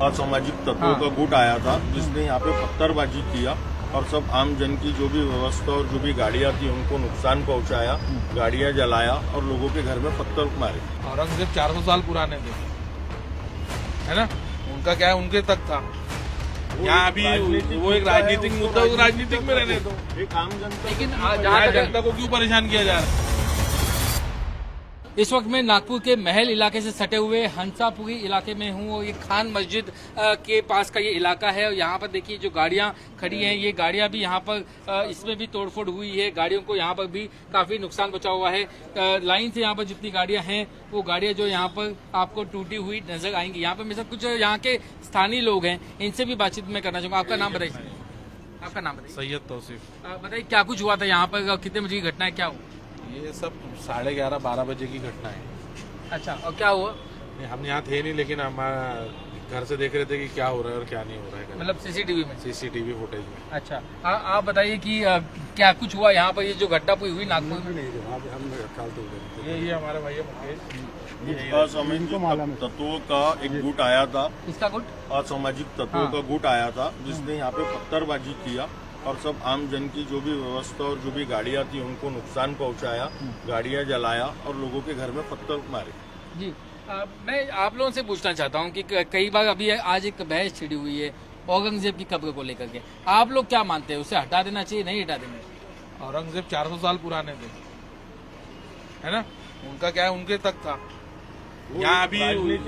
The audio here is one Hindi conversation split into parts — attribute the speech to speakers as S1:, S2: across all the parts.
S1: असामाजिक तत्वों का गुट आया था जिसने यहाँ पे पत्थरबाजी किया और सब आम जन की जो भी व्यवस्था और जो भी गाड़ियां थी उनको नुकसान पहुंचाया, गाड़ियां जलाया और लोगों के घर में पत्थर मारे।
S2: औरंगजेब 400 साल पुराने थे, है ना? उनका क्या है, उनके तक था। यहाँ अभी वो एक राजनीतिक मुद्दा, उस राजनीतिक में रहने दो।
S1: एक आम जनता,
S2: लेकिन यहाँ जनता को क्यों परेशान किया जा रहा है?
S3: इस वक्त मैं नागपुर के महल इलाके से सटे हुए हंसापुरी इलाके में हूँ और ये खान मस्जिद के पास का ये इलाका है और यहाँ पर देखिए जो गाड़ियाँ खड़ी हैं, ये गाड़ियाँ भी यहाँ पर इसमें भी तोड़फोड़ हुई है। गाड़ियों को यहाँ पर भी काफी नुकसान पहुंचा हुआ है। लाइन से यहाँ पर जितनी गाड़ियाँ हैं वो गाड़ियाँ जो यहाँ पर आपको टूटी हुई नजर आएंगी। यहाँ पर मेरे साथ कुछ यहाँ के स्थानीय लोग हैं, इनसे भी बातचीत में करना चाहूँगा। आपका नाम बताइए। आपका नाम बताइए।
S2: सैयद तौसीफ।
S3: बताइए क्या कुछ हुआ था यहाँ पर, कितने बजे की घटना है, क्या हुआ?
S2: ये सब 11:30-12 बजे की घटना है।
S3: अच्छा, और क्या हुआ?
S2: हम यहाँ थे नहीं, लेकिन हमारा घर से देख रहे थे कि क्या हो रहा है और क्या नहीं हो रहा है,
S3: मतलब सीसीटीवी में?
S2: सीसीटीवी फुटेज में।
S3: अच्छा, आप बताइए कि क्या कुछ हुआ यहाँ पर, ये जो घटना हुई नागपुर में?
S2: ये हमारे भाई मुकेश,
S1: असामाजिक तत्वों का एक गुट आया था।
S3: इसका गुट?
S1: असामाजिक तत्वों का गुट आया था जिसने यहाँ पे पत्थरबाजी किया और सब आम जन की जो भी व्यवस्था और जो भी गाड़ियां थी उनको नुकसान पहुंचाया, गाड़ियां जलाया और लोगों के घर में पत्थर मारे।
S3: जी, मैं आप लोगों से पूछना चाहता हूँ कि कई बार अभी आज एक बहस छिड़ी हुई है औरंगजेब की कब्र को लेकर के, आप लोग क्या मानते हैं, उसे हटा देना चाहिए, नहीं हटा देना चाहिए?
S2: औरंगजेब 400 साल पुराने थे, है ना? उनका क्या है, उनके तक था। यहाँ अभी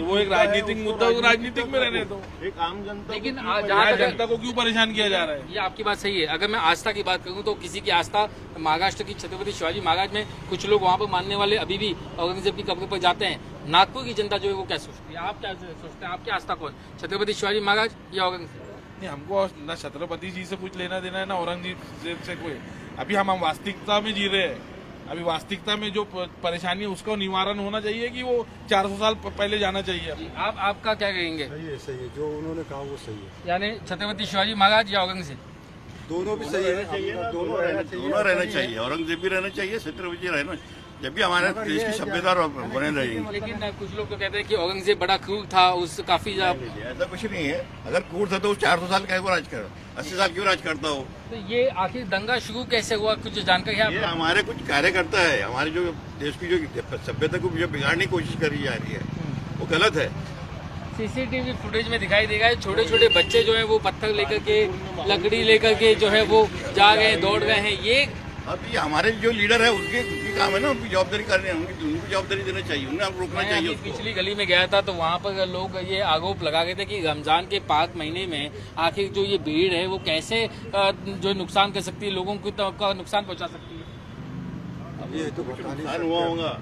S2: वो एक राजनीतिक मुद्दा, उस राजनीतिक में रहने दो।
S1: एक आम जनता,
S3: लेकिन
S2: यहाँ जनता को क्यों परेशान किया जा रहा है?
S3: ये आपकी बात सही है। अगर मैं आस्था की बात करूं तो किसी की आस्था महाराष्ट्र की छत्रपति शिवाजी महाराज में, कुछ लोग वहां पर मानने वाले अभी भी औरंगजेब की कब्र पर जाते हैं। नागपुर की जनता जो है वो क्या सोचती है, आप क्या सोचते हैं? आपकी आस्था कौन, छत्रपति शिवाजी महाराज या औरंगजेब?
S2: नहीं, हमको न छत्रपति जी से कुछ लेना देना है, ना औरंगजेब से कोई। अभी हम वास्तविकता में जी रहे हैं। अभी वास्तविकता में जो परेशानी है उसका निवारण होना चाहिए कि वो 400 साल पहले जाना चाहिए।
S3: आपका क्या कहेंगे?
S4: सही है, जो उन्होंने कहा वो सही है।
S3: यानी छत्रपति शिवाजी महाराज या औरंगजेब?
S4: दोनों भी सही है, दोनों
S1: रहना चाहिए। औरंगजेब भी रहना चाहिए, छत्रपति रहना, जब भी हमारे देश की सभ्यता बने रहेगी।
S3: लेकिन कुछ लोग तो कहते हैं कि औरंगजेब बड़ा क्रूर था, उस काफी
S1: ऐसा कुछ नहीं है। अगर क्रूर था तो 400 साल का राज कर, 80 साल क्यों राज करता हो?
S3: तो ये आखिर दंगा शुरू कैसे हुआ, कुछ जानकारी है?
S1: ये हमारे कुछ कार्यकर्ता है, हमारे जो देश की जो सभ्यता को जो बिगाड़ने की कोशिश करी जा रही है वो गलत है।
S3: सीसीटीवी फुटेज में दिखाई देगा छोटे छोटे बच्चे जो है वो पत्थर लेकर के, लकड़ी लेकर के जो है वो जा रहे हैं, दौड़ रहे हैं। ये
S1: अब ये हमारे जो लीडर है उनकी काम है ना, उनकी जवाबदारी करनी है, उनको जवाबदारी देना चाहिए, उन्हें रोकना चाहिए।
S3: पिछली गली में गया था तो वहाँ पर लोग ये आरोप लगा रहे थे कि रमजान के पाक महीने में आखिर जो ये भीड़ है वो कैसे जो नुकसान कर सकती है, लोगों को का नुकसान पहुँचा सकती है।
S4: ये तो
S1: नुकसान हुआ होगा,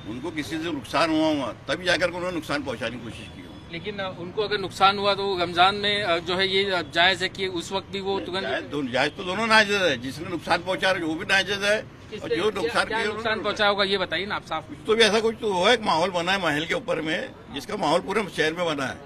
S1: उनको किसी से नुकसान हुआ होगा तभी जाकर उन्होंने नुकसान पहुँचाने की कोशिश की।
S3: लेकिन उनको अगर नुकसान हुआ तो रमजान में जो है ये जायज है कि उस वक्त भी वो तुरंत?
S1: जायज तो दोनों नाजायज है, जिसने नुकसान पहुंचा रहे वो भी नाजायज है और जो
S3: नुकसान पहुंचा होगा ये बताइए ना आप साफ।
S1: तो भी ऐसा कुछ तो हुआ, एक माहौल बना है महल के ऊपर में, जिसका माहौल पूरे शहर में बना है।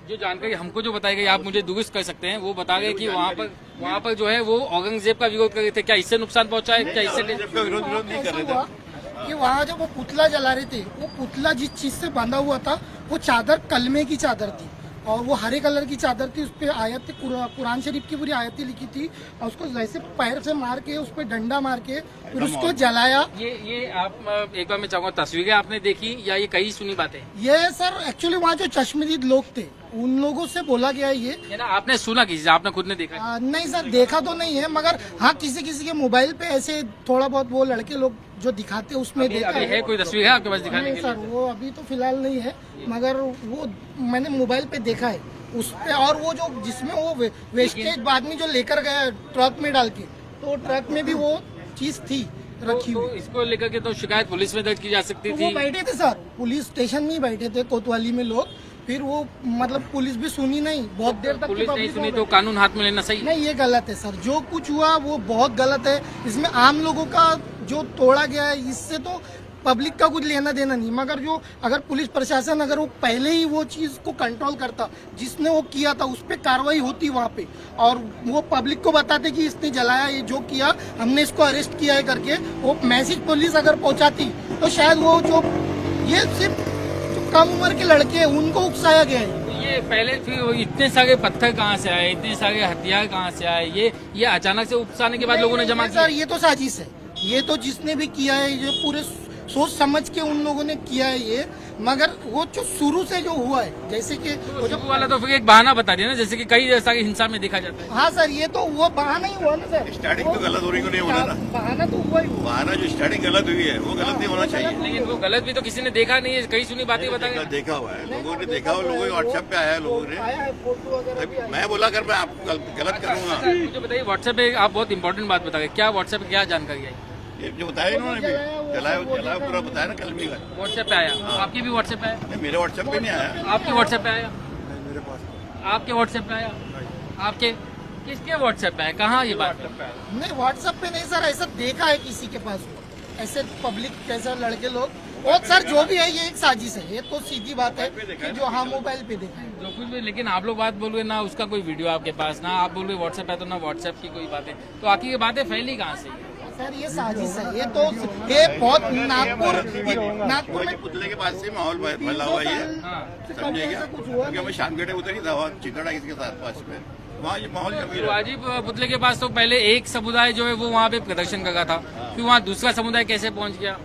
S3: जो जानकारी हमको जो बताई गई, आप मुझे दुरुस्त कर सकते हैं, वो बता गए कि वहाँ पर जो है वो औरंगजेब का विरोध कर रहे थे। क्या इससे नुकसान पहुंचा है? क्या इससे
S1: विरोध नहीं कर रहे थे?
S5: कि वहाँ जब वो पुतला जला रहे थे, वो पुतला जिस चीज से बांधा हुआ था वो चादर कलमे की चादर थी और वो हरे कलर की चादर थी। उस पर आयत, कुरान शरीफ की पूरी आयतें लिखी थी और उसको जैसे पैर से मार के, उस पर डंडा मार के फिर उसको जलाया।
S3: ये आप एक बार मैं चाहूंगा, तस्वीरें आपने देखी या ये कहीं सुनी बातें?
S5: ये सर एक्चुअली वहाँ जो चश्मदीद लोग थे उन लोगों से बोला गया ये
S3: ना, आपने सुना किसी से, आपने खुद ने देखा?
S5: नहीं सर, देखा तो नहीं है, मगर हाँ किसी किसी के मोबाइल पे ऐसे थोड़ा बहुत वो लड़के लोग जो दिखाते उसमें देखा
S3: है। कोई तस्वीर है आपके पास दिखाने के लिए?
S5: सर वो अभी तो फिलहाल नहीं है, मगर वो मैंने मोबाइल पे देखा है उस पे। और वो जो जिसमें वो वेस्टेज आदमी जो लेकर गया ट्रक में डाल के, तो ट्रक में भी वो चीज थी रखी हुई।
S3: तो इसको लेकर के तो शिकायत पुलिस में दर्ज की जा सकती थी।
S5: वो बैठे थे सर, पुलिस स्टेशन में ही बैठे थे कोतवाली में लोग, फिर वो मतलब पुलिस भी सुनी नहीं, बहुत देर तक
S3: पुलिस नहीं सुनी तो कानून हाथ में लेना सही
S5: नहीं? ये गलत है सर, जो कुछ हुआ वो बहुत गलत है। इसमें आम लोगों का जो तोड़ा गया है इससे तो पब्लिक का कुछ लेना देना नहीं, मगर जो अगर पुलिस प्रशासन अगर वो पहले ही वो चीज को कंट्रोल करता, जिसने वो किया था उस पर कार्रवाई होती वहाँ पे, और वो पब्लिक को बताते कि इसने जलाया, ये जो किया हमने इसको अरेस्ट किया है करके, वो मैसेज पुलिस अगर पहुँचाती तो शायद वो जो ये सिर्फ जो कम उम्र के लड़के हैं उनको उकसाया गया है।
S3: ये पहले फिर इतने सारे पत्थर कहाँ से आए, इतने सारे हथियार कहाँ से आए, ये अचानक से उपसाने के बाद लोगों ने जमा किया।
S5: सर ये तो साजिश है, ये तो जिसने भी किया है ये पूरे सोच समझ के उन लोगों ने किया है ये, मगर वो जो शुरू से जो हुआ है जैसे कि वो जो
S3: शुरू वाला तो फिर एक बहाना बता दिया ना, जैसे कि कई सारी हिंसा में देखा जाता है।
S5: हाँ सर ये तो वो बहाना ही हुआ ना सर,
S1: स्टार्टिंग तो गलत होने को नहीं होना ना,
S5: बहाना तो हुआ ही हुआ।
S1: बहाना जो स्टार्टिंग गलत हुई है वो गलत नहीं होना चाहिए।
S3: लेकिन वो गलत भी तो किसी ने देखा नहीं है, कई सुनी बातें बताएंगे।
S1: देखा हुआ है, लोगों ने देखा हुआ, लोगों के व्हाट्सएप पे आया है, लोगों ने
S5: आया है फोटो वगैरह भी आया है।
S1: मैं बोला कर मैं आपको गलत करूंगा।
S3: मुझे बताइए व्हाट्सएप पे आप बहुत इंपॉर्टेंट बात बताइए, क्या व्हाट्सएप पे क्या जानकारी आई?
S1: ये जो बताया इन्होंने भी जलाया पूरा बताया ना कल भी।
S3: व्हाट्सएप पे आया, आपकी भी व्हाट्सएप पे आया?
S1: नहीं, मेरे व्हाट्सएप पे नहीं आया।
S3: आपके व्हाट्सएप पे आया?
S4: मेरे पास
S3: आपके व्हाट्सएप पे आया? आपके किसके व्हाट्सएप पे आया, कहाँ ये बात?
S5: नहीं व्हाट्सएप पे नहीं सर, ऐसा देखा है किसी के पास, ऐसे पब्लिक कैसे लड़के लोग, और सर जो भी है ये एक साजिश है, ये तो सीधी बात है कि जो हाँ मोबाइल पे देखा है।
S3: जो कुछ भी, लेकिन आप लोग बात बोल रहे ना उसका कोई वीडियो आपके पास, ना आप बोल रहे व्हाट्सएप है तो ना व्हाट्सएप की कोई बातें, तो आखिर ये बातें फैली कहाँ से?
S5: सर ये साजिश है, ये तो ये बहुत नागपुर में
S1: पुतले के पास से माहौल फैला हुआ है,
S3: हाँ।
S1: समझे क्या?
S5: कुछ हुआ
S1: क्योंकि मैं शाम के टाइम उतरी था वहाँ चिकड़ा इसके साथ पास में, वहाँ ये माहौल जमी रहा।
S3: शिवाजी पुतले के पास तो पहले एक समुदाय जो है वो वहाँ पे प्रदर्शन कर रहा था, फिर वहाँ दूसरा समुदाय कैसे पहुँच गया?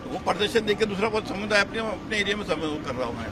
S1: वो प्रदर्शन देख के दूसरा बहुत समुदाय अपने एरिया में कर रहा हूँ मैं।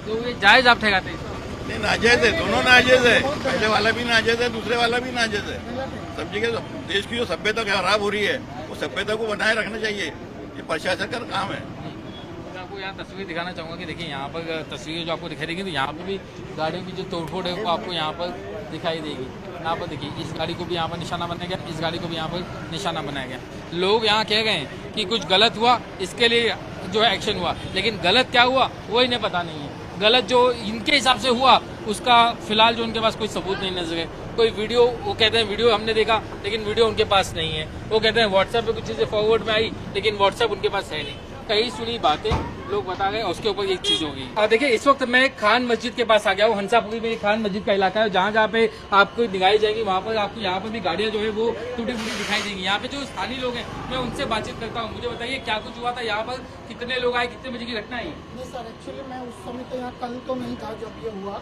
S3: तो ये जायज आप ठहराते हैं?
S1: नहीं नाजायज है, दोनों नाजायज है, पहले वाला भी नाजायज है, दूसरे वाला भी नाजायज है। समझिए देश की जो सभ्यता खराब हो रही है वो सभ्यता को बनाए रखना चाहिए, ये प्रशासन का काम है।
S3: मैं आपको यहाँ तस्वीर दिखाना चाहूंगा कि देखिए यहाँ पर तस्वीर जो आपको दिखाई देगी तो यहाँ पर भी गाड़ियों की जो तोड़फोड़ है वो आपको यहाँ पर दिखाई देगी। यहाँ पर देखिए इस गाड़ी को भी यहाँ पर निशाना बनाया गया, इस गाड़ी को भी यहाँ पर निशाना बनाया गया। लोग यहाँ कह गए हैं कि कुछ गलत हुआ इसके लिए जो है एक्शन हुआ, लेकिन गलत क्या हुआ वो इन्हें पता नहीं है। गलत जो इनके हिसाब से हुआ उसका फिलहाल जो उनके पास कोई सबूत नहीं नजर है। कोई वीडियो, वो कहते हैं वीडियो हमने देखा लेकिन वीडियो उनके पास नहीं है। वो कहते हैं व्हाट्सएप पे कुछ चीजें फॉरवर्ड में आई लेकिन व्हाट्सएप उनके पास है नहीं। कई सुनी बातें लोग बता गए, उसके ऊपर एक चीज होगी। देखिए इस वक्त मैं खान मस्जिद के पास आ गया हूँ। हंसापुरी में खान मस्जिद का इलाका है, जहाँ जहाँ पे आपको दिखाई जाएगी वहाँ पर आपको यहाँ पर भी गाड़ियाँ जो है वो टूटी फूटी दिखाई देंगी। यहाँ पे जो स्थानीय लोग हैं मैं उनसे बातचीत करता हूँ। मुझे बताइए क्या कुछ हुआ था यहाँ पर, कितने लोग आए, कितने बजे की घटना है?
S5: नहीं सर एक्चुअली मैं उस समय तो यहाँ कल तो नहीं था जब ये हुआ,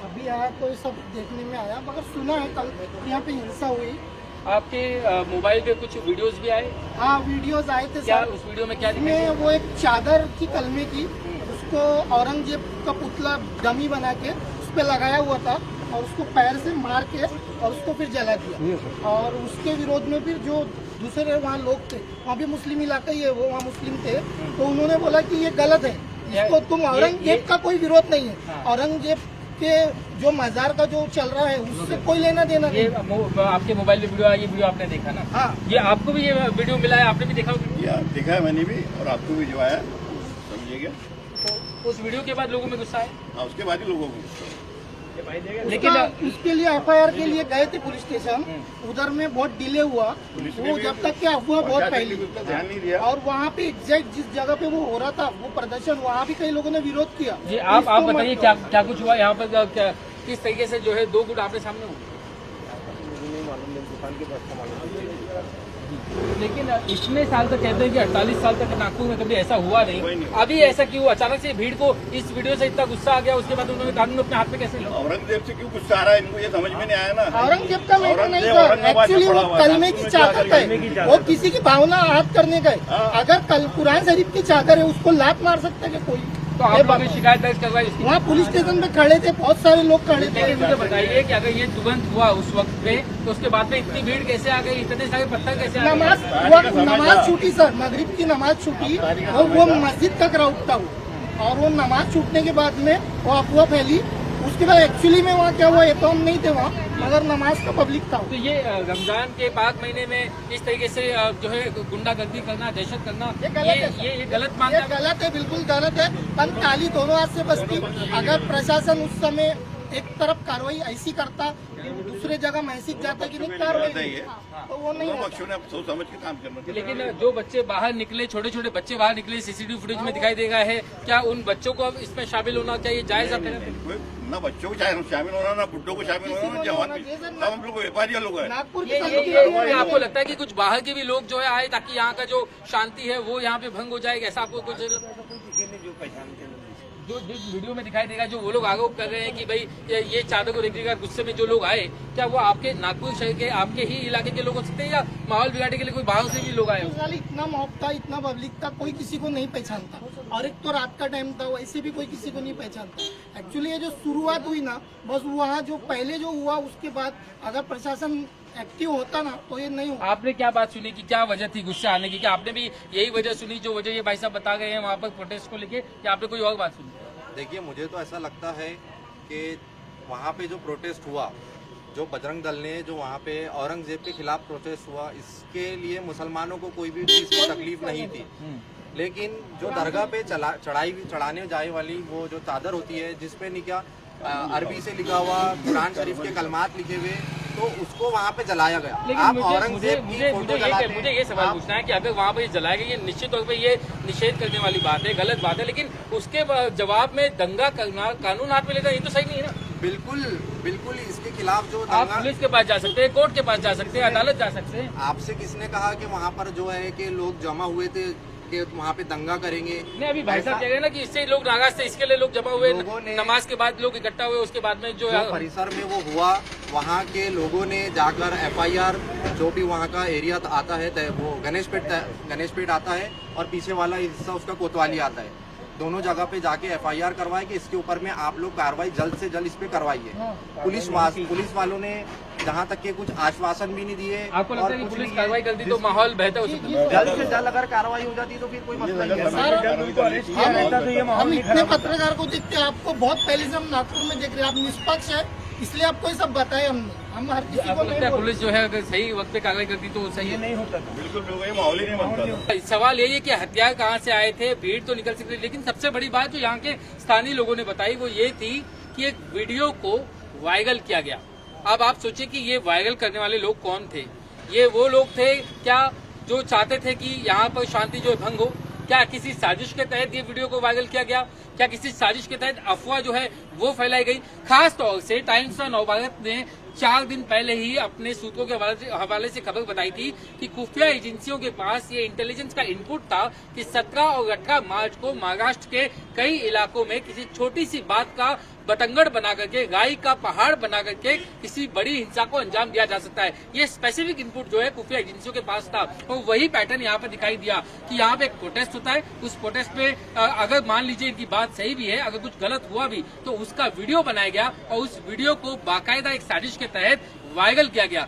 S5: अभी आया तो ये सब देखने में आया, मगर सुना है कल यहाँ पे हिंसा हुई।
S3: आपके मोबाइल पे कुछ वीडियोस भी आए?
S5: हाँ वीडियोस आए थे
S3: क्या
S5: सर।
S3: उस वीडियो में क्या
S5: उसमें वो एक चादर की कलमे की, उसको औरंगजेब का पुतला डमी बना के उस पर लगाया हुआ था और उसको पैर से मार के और उसको फिर जला दिया। और उसके विरोध में फिर जो दूसरे वहाँ लोग थे, वहाँ भी मुस्लिम इलाका ही है, वो वहाँ मुस्लिम थे, तो उन्होंने बोला कि ये गलत है, इसको तुम औरंगजेब का कोई विरोध नहीं है, औरंगजेब के जो मजार का जो चल रहा है उससे कोई लेना देना
S3: ये
S5: नहीं।
S3: आपके मोबाइल पे वीडियो आई, ये वीडियो आपने देखा ना?
S5: हाँ
S3: ये आपको भी ये वीडियो मिला है, आपने भी देखा होगा?
S1: या देखा है मैंने भी, और आपको भी जो आया समझिएगा।
S3: तो उस वीडियो के बाद लोगों में गुस्सा है,
S1: हाँ उसके बाद ही लोगों को
S3: लेकिन
S5: उसके लिए एफआईआर के लिए गए थे पुलिस स्टेशन, उधर में बहुत डिले हुआ, वो जब तक क्या हुआ बहुत पहले
S1: ध्यान नहीं दिया।
S5: और वहाँ पे एग्जैक्ट जिस जगह पे वो हो रहा था वो प्रदर्शन, वहाँ भी कई लोगों ने विरोध किया।
S3: जी आप बताइए क्या क्या कुछ हुआ यहाँ पर, किस तरीके से जो है दो गुट आपने सामने हुए? लेकिन इतने साल तक कहते हैं कि 48 साल तक नागपुर में कभी ऐसा हुआ नहीं, अभी ऐसा क्यों? अचानक से भीड़ को इस वीडियो से इतना गुस्सा आ गया, उसके बाद उन्होंने कानून अपने हाथ में कैसे लिया?
S1: औरंगजेब से क्यों गुस्सा आ रहा है इनको, ये समझ में नहीं आया ना।
S5: औरंगजेब का मैटर नहीं सर, एक्चुअली वो कलमे की चादर है, वो किसी की भावना आहत करने का है। अगर कल कुरान शरीफ की चादर है उसको लात मार सकता है कोई?
S3: तो आप लोग अभी शिकायत दर्ज करवाई इसकी?
S5: वहाँ पुलिस स्टेशन पे खड़े थे, बहुत सारे लोग खड़े थे।
S3: लेकिन मुझे बताइए कि अगर ये तुरंत हुआ उस वक्त पे तो उसके बाद में इतनी भीड़ कैसे आ गई, इतने सारे पत्थर कैसे आ गए?
S5: नमाज छूटी सर, मगरिब की नमाज छूटी और वो मस्जिद का क्राउड था वो, और वो नमाज छूटने के बाद में वो अफवाह फैली। उसके बाद एक्चुअली में वहाँ क्या हुआ ये तो हम नहीं थे वहाँ, मगर नमाज का पब्लिक था।
S3: तो ये रमजान के पाक महीने में इस तरीके से जो है गुंडागर्दी करना, दहशत करना, ये गलत मानना है?
S5: गलत है, बिल्कुल गलत है। ताली दोनों हाथ से बचती। अगर प्रशासन उस समय एक तरफ कार्रवाई ऐसी करता, दूसरे जगह मैसेज जाता कि नहीं कार्रवाई, तो वो नहीं होता।
S1: पक्षों ने सोच समझ के काम करना चाहिए।
S3: लेकिन जो बच्चे बाहर निकले, छोटे छोटे बच्चे बाहर निकले, सीसीटीवी फुटेज में दिखाई दे रहा है, क्या उन बच्चों को अब इसमें शामिल होना चाहिए? जायज आप
S1: ना बच्चों को शामिल होना, ना बुड्ढों को शामिल होना, जवान भी सब हम लोग व्यापारी लोग हैं।
S5: नागपुर
S3: ये आपको लगता है कि कुछ बाहर के भी लोग जो है आए ताकि यहाँ का जो शांति है वो यहाँ पे भंग हो जाएगा, ऐसा आपको कुछ? जो जिस वीडियो में दिखाई देगा जो वो लोग आरोप कर रहे हैं कि भाई ये चादर को देखने का गुस्से में जो लोग आए, क्या वो आपके नागपुर शहर के आपके ही इलाके के लोग हो सकते हैं या माहौल बिगाड़ने के लिए कोई बाहर से भी लोग आए हो?
S5: फिलहाल इतना मॉब था, इतना पब्लिक था, कोई किसी को नहीं पहचानता। और एक तो रात का टाइम था, वैसे भी कोई किसी को नहीं पहचानता। एक्चुअली ये जो शुरुआत हुई ना, बस वहाँ जो पहले जो हुआ उसके बाद अगर प्रशासन एक्टिव होता ना तो ये नहीं होता।
S3: आपने क्या बात सुनी कि क्या वजह थी गुस्सा आने की? क्या आपने भी यही वजह सुनी जो वजह ये भाई साहब बता गए हैं वहाँ पर प्रोटेस्ट को लेके, या आपने कोई और बात सुनी?
S6: देखिए, मुझे तो ऐसा लगता है कि वहाँ पे जो प्रोटेस्ट हुआ, जो बजरंग दल ने जो वहाँ पे औरंगजेब के खिलाफ प्रोटेस्ट हुआ, इसके लिए मुसलमानों को कोई भी चीज़ की तकलीफ नहीं थी। लेकिन जो दरगाह पे चढ़ाने जाए वाली वो जो चादर होती है जिसपे निका अरबी से लिखा हुआ कुरान शरीफ के कलमात लिखे हुए, तो उसको वहाँ पे जलाया गया।
S3: लेकिन
S6: आप
S3: मुझे
S6: औरंगजेब की फोटो जलाते हैं।
S3: मुझे ये सवाल पूछना है कि अगर वहाँ पर जलाया गया, ये निश्चित तौर पे ये निषेध करने वाली बात है, गलत बात है, लेकिन उसके जवाब में दंगा करना, कानून हाथ में लेना, ये तो सही नहीं है ना?
S6: बिल्कुल बिल्कुल, इसके खिलाफ जो
S3: आप
S6: दंगा,
S3: पुलिस के पास जा सकते हैं, कोर्ट के पास जा सकते हैं, अदालत जा सकते हैं।
S6: आपसे किसने कहा कि वहाँ पर जो है कि लोग जमा हुए थे कि वहाँ पे दंगा करेंगे?
S3: नहीं, अभी भाई साहब कह रहे हैं ना कि इससे लोग नाराज थे, इसके लिए लोग जमा हुए, नमाज के बाद लोग इकट्ठा हुए, उसके बाद में जो
S6: परिसर में वो हुआ, वहाँ के लोगों ने जाकर FIR, जो भी वहाँ का एरिया आता है, वो गणेश पेट आता है और पीछे वाला हिस्सा उसका कोतवाली आता है, दोनों जगह पे जाके FIR करवाए कि इसके ऊपर में आप लोग कार्रवाई जल्द से जल्द इस पे करवाइए। पुलिस वालों ने जहाँ तक के कुछ आश्वासन भी नहीं दिए।
S3: आपको लगता है कि पुलिस कार्रवाई कर दी तो माहौल बेहतर हो सकता है?
S6: जल्द से जल्द अगर कार्रवाई हो जाती तो फिर कोई मसला नहीं है।
S5: हम इतने पत्रकार को देखते हैं, आपको बहुत पहले से हम नागपुर में देख रहे हैं, आप निष्पक्ष है, इसलिए आपको ये सब बताया हमने। हम हर किसी को
S3: आपको
S5: नहीं
S3: लगता है
S5: बोलते।
S3: पुलिस जो है अगर सही वक्त पे कार्रवाई करती तो सही है? नहीं होता।
S1: बिल्कुल बिल्कुल, ये माहौल ही नहीं बनता था।
S3: सवाल यही है कि हथियार कहाँ से आए थे, भीड़ तो निकल सकती, लेकिन सबसे बड़ी बात जो यहाँ के स्थानीय लोगों ने बताई वो ये थी कि एक वीडियो को वायरल किया गया। अब आप सोचिए कि ये वायरल करने वाले लोग कौन थे? ये वो लोग थे क्या जो चाहते थे कि यहाँ पर शांति जो भंग हो? क्या किसी साजिश के तहत ये वीडियो को वायरल किया गया? क्या किसी साजिश के तहत अफवाह जो है वो फैलाई गई? खास तौर से टाइम्स ऑफ नवभारत ने 4 दिन पहले ही अपने सूत्रों के हवाले से खबर बताई थी कि खुफिया एजेंसियों के पास ये इंटेलिजेंस का इनपुट था कि 17 और 18 मार्च को महाराष्ट्र के कई इलाकों में किसी छोटी सी बात का बतंगड़ बना करके, गाय का पहाड़ बना करके किसी बड़ी हिंसा को अंजाम दिया जा सकता है। ये स्पेसिफिक इनपुट जो है खुफिया एजेंसियों के पास था और वही पैटर्न यहाँ पर दिखाई दिया कि यहाँ पे एक प्रोटेस्ट होता है, उस प्रोटेस्ट पे अगर मान लीजिए इनकी बात सही भी है, अगर कुछ गलत हुआ भी तो उसका वीडियो बनाया गया और उस वीडियो को बाकायदा एक साजिश के तहत वायरल किया गया।